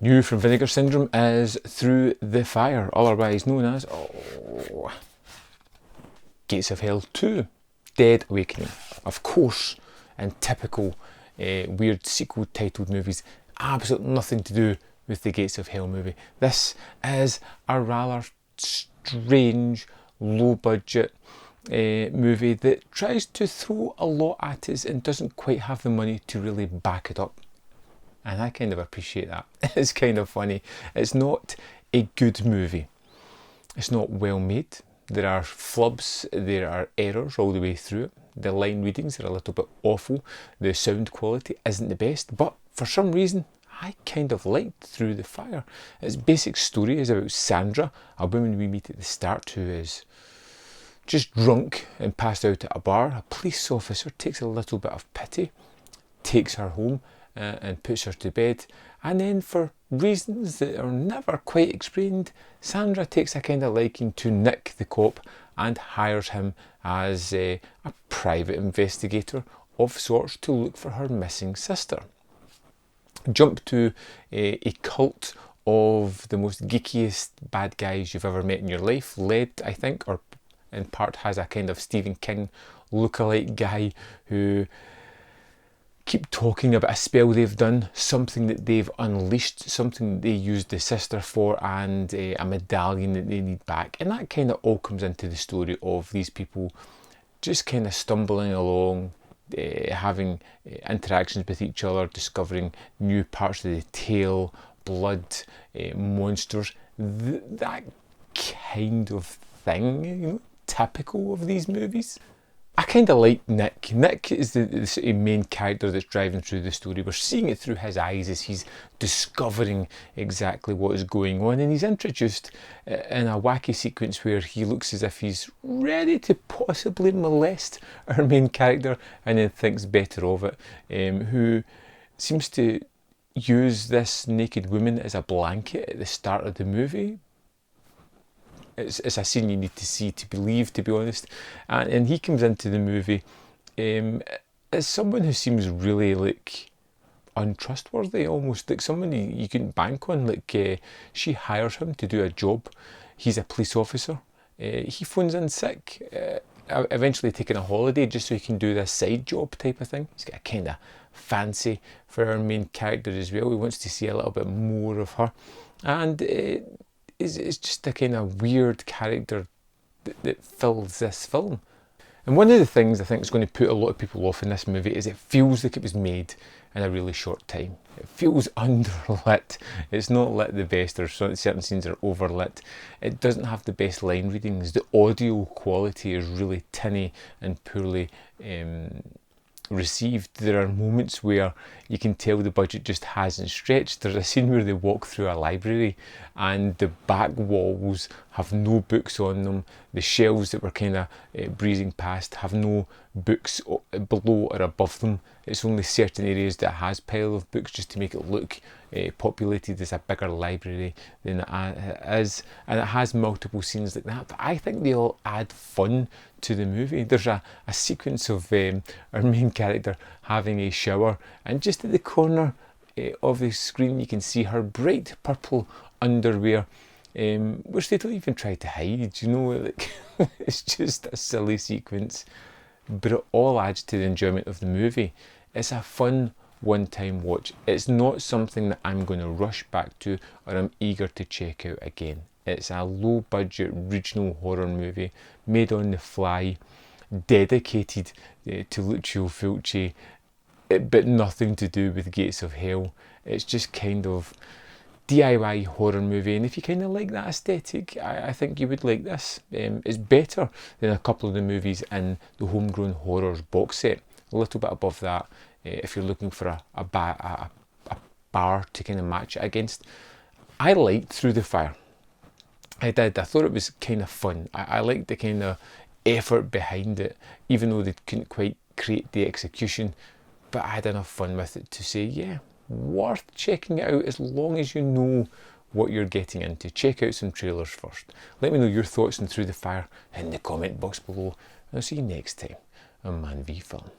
New from Vinegar Syndrome is Through the Fire, otherwise known as Gates of Hell 2, Dead Awakening. Of course, in typical weird sequel titled movies, absolutely nothing to do with the Gates of Hell movie. This is a rather strange, low budget movie that tries to throw a lot at us and doesn't quite have the money to really back it up. And I kind of appreciate that. It's kind of funny. It's not a good movie. It's not well made. There are flubs, there are errors all the way through it. The line readings are a little bit awful. The sound quality isn't the best, but for some reason, I kind of liked Through the Fire. Its basic story is about Sandra, a woman we meet at the start who is just drunk and passed out at a bar. A police officer takes a little bit of pity, takes her home, and puts her to bed, and then for reasons that are never quite explained, Sandra takes a kind of liking to Nick the cop and hires him as a private investigator of sorts to look for her missing sister. Jump to a cult of the most geekiest bad guys you've ever met in your life, led, I think, or in part has a kind of Stephen King lookalike guy who keep talking about a spell they've done, something that they've unleashed, something that they used the sister for, and a medallion that they need back. And that kind of all comes into the story of these people just kind of stumbling along, having interactions with each other, discovering new parts of the tale, blood, monsters, that kind of thing, you know, typical of these movies. I kind of like Nick. Nick is the sort of main character that's driving through the story. We're seeing it through his eyes as he's discovering exactly what is going on, and he's introduced in a wacky sequence where he looks as if he's ready to possibly molest our main character and then thinks better of it, who seems to use this naked woman as a blanket at the start of the movie. It's a scene you need to see to believe, to be honest. And he comes into the movie as someone who seems really like untrustworthy, almost like someone you couldn't bank on. Like she hires him to do a job. He's a police officer. He phones in sick, eventually taking a holiday just so he can do this side job type of thing. He's got a kind of fancy for our main character as well. He wants to see a little bit more of her. And it's just a kind of weird character that fills this film. And one of the things I think is going to put a lot of people off in this movie is it feels like it was made in a really short time. It feels underlit. It's not lit the best, or certain scenes are overlit. It doesn't have the best line readings. The audio quality is really tinny and poorly received. There are moments where you can tell the budget just hasn't stretched. There's a scene where they walk through a library and the back walls have no books on them. The shelves that we're kind of breezing past have no books below or above them. It's only certain areas that has pile of books just to make it look populated as a bigger library than it is. And it has multiple scenes like that, but I think they all add fun to the movie. There's a sequence of our main character having a shower, and just at the corner of the screen you can see her bright purple underwear, which they don't even try to hide, you know, like it's just a silly sequence, but it all adds to the enjoyment of the movie. It's a fun one-time watch. It's not something that I'm going to rush back to or I'm eager to check out again. It's a low-budget regional horror movie made on the fly, dedicated to Lucio Fulci, but nothing to do with Gates of Hell. It's just kind of DIY horror movie, and if you kind of like that aesthetic, I think you would like this. It's better than a couple of the movies in the Homegrown Horrors box set. A little bit above that if you're looking for a bar to kind of match it against. I liked Through the Fire. I did. I thought it was kind of fun. I liked the kind of effort behind it, even though they couldn't quite create the execution. But I had enough fun with it to say, yeah, worth checking it out as long as you know what you're getting into. Check out some trailers first. Let me know your thoughts on Through the Fire in the comment box below. And I'll see you next time on Man v Film.